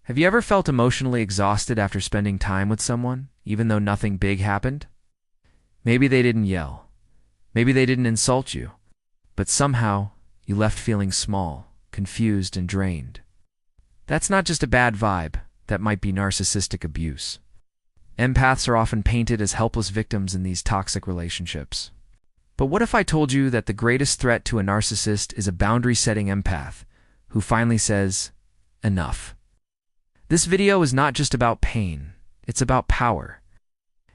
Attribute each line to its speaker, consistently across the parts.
Speaker 1: Have you ever felt emotionally exhausted after spending time with someone, even though nothing big happened? Maybe they didn't yell. Maybe they didn't insult you. But somehow, you left feeling small, confused, and drained. That's not just a bad vibe. That might be narcissistic abuse. Empaths are often painted as helpless victims in these toxic relationships. But what if I told you that the greatest threat to a narcissist is a boundary-setting empath who finally says, enough? This video is not just about pain, it's about power.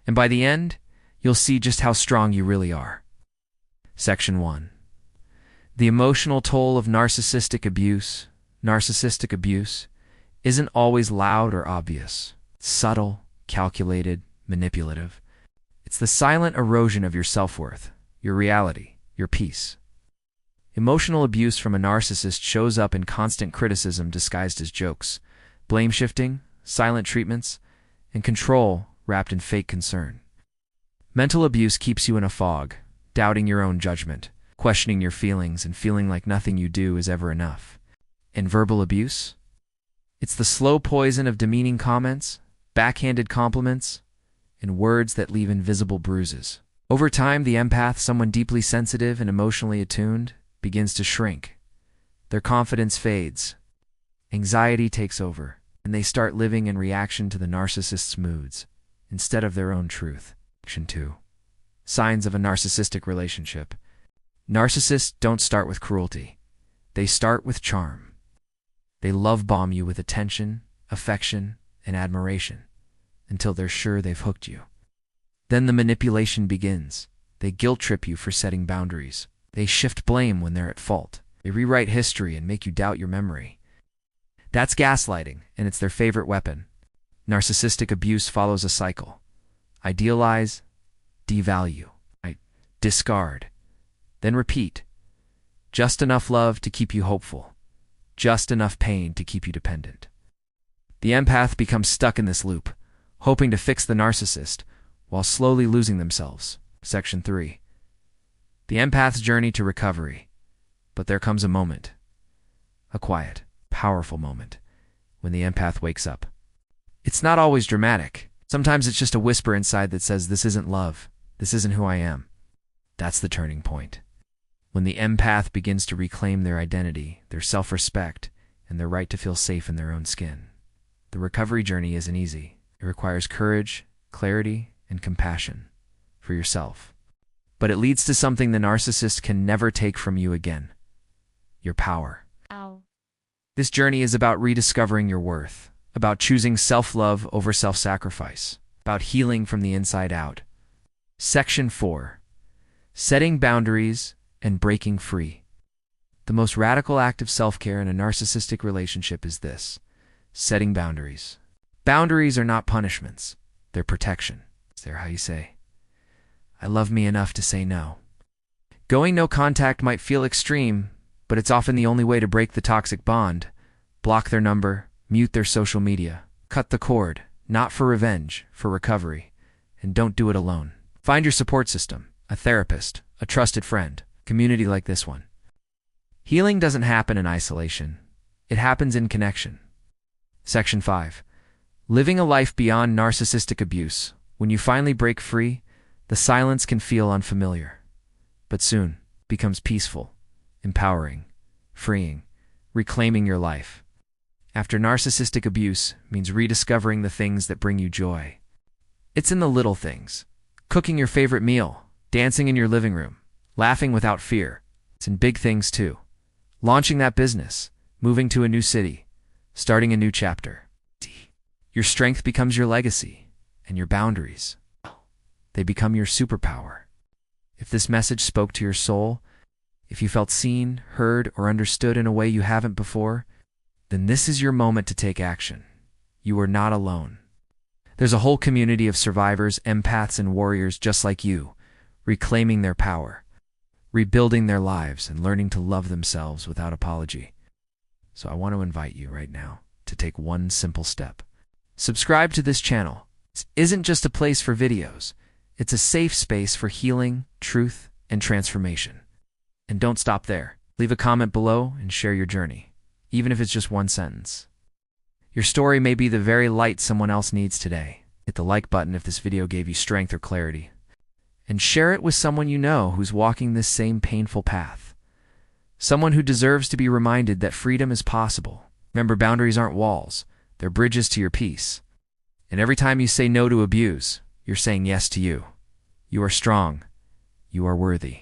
Speaker 1: And by the end, you'll see just how strong you really are. Section 1. The emotional toll of narcissistic abuse. Narcissistic abuse isn't always loud or obvious. It's subtle, calculated, manipulative. It's the silent erosion of your self-worth, your reality, your peace. Emotional abuse from a narcissist shows up in constant criticism disguised as jokes, blame shifting, silent treatments, and control wrapped in fake concern. Mental abuse keeps you in a fog, doubting your own judgment, questioning your feelings, and feeling like nothing you do is ever enough. And verbal abuse? It's the slow poison of demeaning comments, backhanded compliments, and words that leave invisible bruises. Over time, the empath, someone deeply sensitive and emotionally attuned, begins to shrink. Their confidence fades. Anxiety takes over, and they start living in reaction to the narcissist's moods, instead of their own truth. Section 2. Signs of a narcissistic relationship. Narcissists don't start with cruelty. They start with charm. They love bomb you with attention, affection, and admiration, until they're sure they've hooked you. Then the manipulation begins. They guilt trip you for setting boundaries. They shift blame when they're at fault. They rewrite history and make you doubt your memory. That's gaslighting, and it's their favorite weapon. Narcissistic abuse follows a cycle. Idealize, devalue, discard, then repeat. Just enough love to keep you hopeful. Just enough pain to keep you dependent. The empath becomes stuck in this loop, hoping to fix the narcissist, while slowly losing themselves. Section 3. The empath's journey to recovery. But there comes a moment. A quiet, powerful moment, when the empath wakes up. It's not always dramatic. Sometimes it's just a whisper inside that says, this isn't love. This isn't who I am. That's the turning point. When the empath begins to reclaim their identity, their self-respect, and their right to feel safe in their own skin. The recovery journey isn't easy. It requires courage, clarity, and compassion for yourself. But it leads to something the narcissist can never take from you again. Your power.
Speaker 2: Ow.
Speaker 1: This journey is about rediscovering your worth, about choosing self-love over self-sacrifice, about healing from the inside out. Section 4. Setting boundaries and breaking free. The most radical act of self-care in a narcissistic relationship is this: setting boundaries. Boundaries are not punishments. They're protection. They're how you say, I love me enough to say no. Going no contact might feel extreme, but it's often the only way to break the toxic bond. Block their number, mute their social media, cut the cord, not for revenge, for recovery. And don't do it alone. Find your support system, a therapist, a trusted friend, community like this one. Healing doesn't happen in isolation. It happens in connection. Section 5. Living a life beyond narcissistic abuse. When you finally break free, the silence can feel unfamiliar, but soon becomes peaceful, empowering, freeing, reclaiming your life. After narcissistic abuse means rediscovering the things that bring you joy. It's in the little things. Cooking your favorite meal, dancing in your living room, laughing without fear. It's in big things too. Launching that business, moving to a new city, starting a new chapter. Your strength becomes your legacy, and your boundaries, they become your superpower. If this message spoke to your soul, if you felt seen, heard, or understood in a way you haven't before, then this is your moment to take action. You are not alone. There's a whole community of survivors, empaths, and warriors just like you, reclaiming their power, rebuilding their lives, and learning to love themselves without apology. So I want to invite you right now to take one simple step. Subscribe to this channel. This isn't just a place for videos. It's a safe space for healing, truth, and transformation. And don't stop there. Leave a comment below and share your journey, even if it's just one sentence. Your story may be the very light someone else needs today. Hit the like button if this video gave you strength or clarity. And share it with someone you know who's walking this same painful path. Someone who deserves to be reminded that freedom is possible. Remember, boundaries aren't walls. They're bridges to your peace. And every time you say no to abuse, you're saying yes to you. You are strong. You are worthy.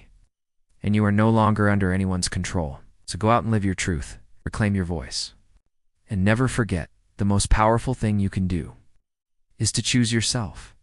Speaker 1: And you are no longer under anyone's control. So go out and live your truth. Reclaim your voice. And never forget, the most powerful thing you can do is to choose yourself.